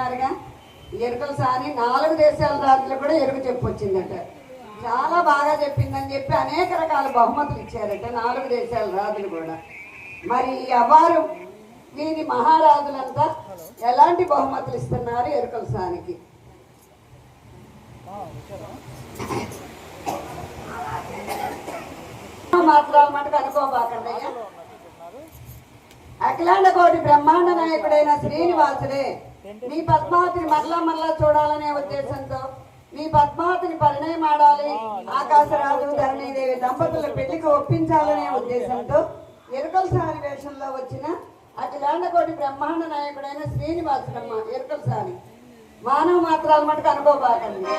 విన్నారుగా. ఎరుకల సాని 4 దేశాల రాజులు కూడా ఎరుక చెప్పొచ్చిందట. చాలా బాగా చెప్పిందని చెప్పి అనేక రకాల బహుమతులు ఇచ్చారట 4 దేశాల రాజులు కూడా. మరి ఈ అవారు వీరి మహారాజులంతా ఎలాంటి బహుమతులు ఇస్తున్నారు ఎరుకల సానికి? మాత్రాలు మటుకు అనుకోబాకండి. అఖిలాండ కోటి బ్రహ్మాండ నాయకుడైన శ్రీనివాసుడే మీ పద్మావతిని మరలా చూడాలనే ఉద్దేశంతో, మీ పద్మావతిని పరిణయం ఆడాలి, ఆకాశరాజు ధరణీదేవి దంపతుల పెళ్లికి ఒప్పించాలనే ఉద్దేశంతో ఎరుకల సాని వేషంలో వచ్చిన అఖిలాండ కోటి బ్రహ్మాండ నాయకుడైన శ్రీనివాసుడమ్మ ఎరుకల సాని. మానవ మాత్రాలు మటుకు అనుకోబాకండి.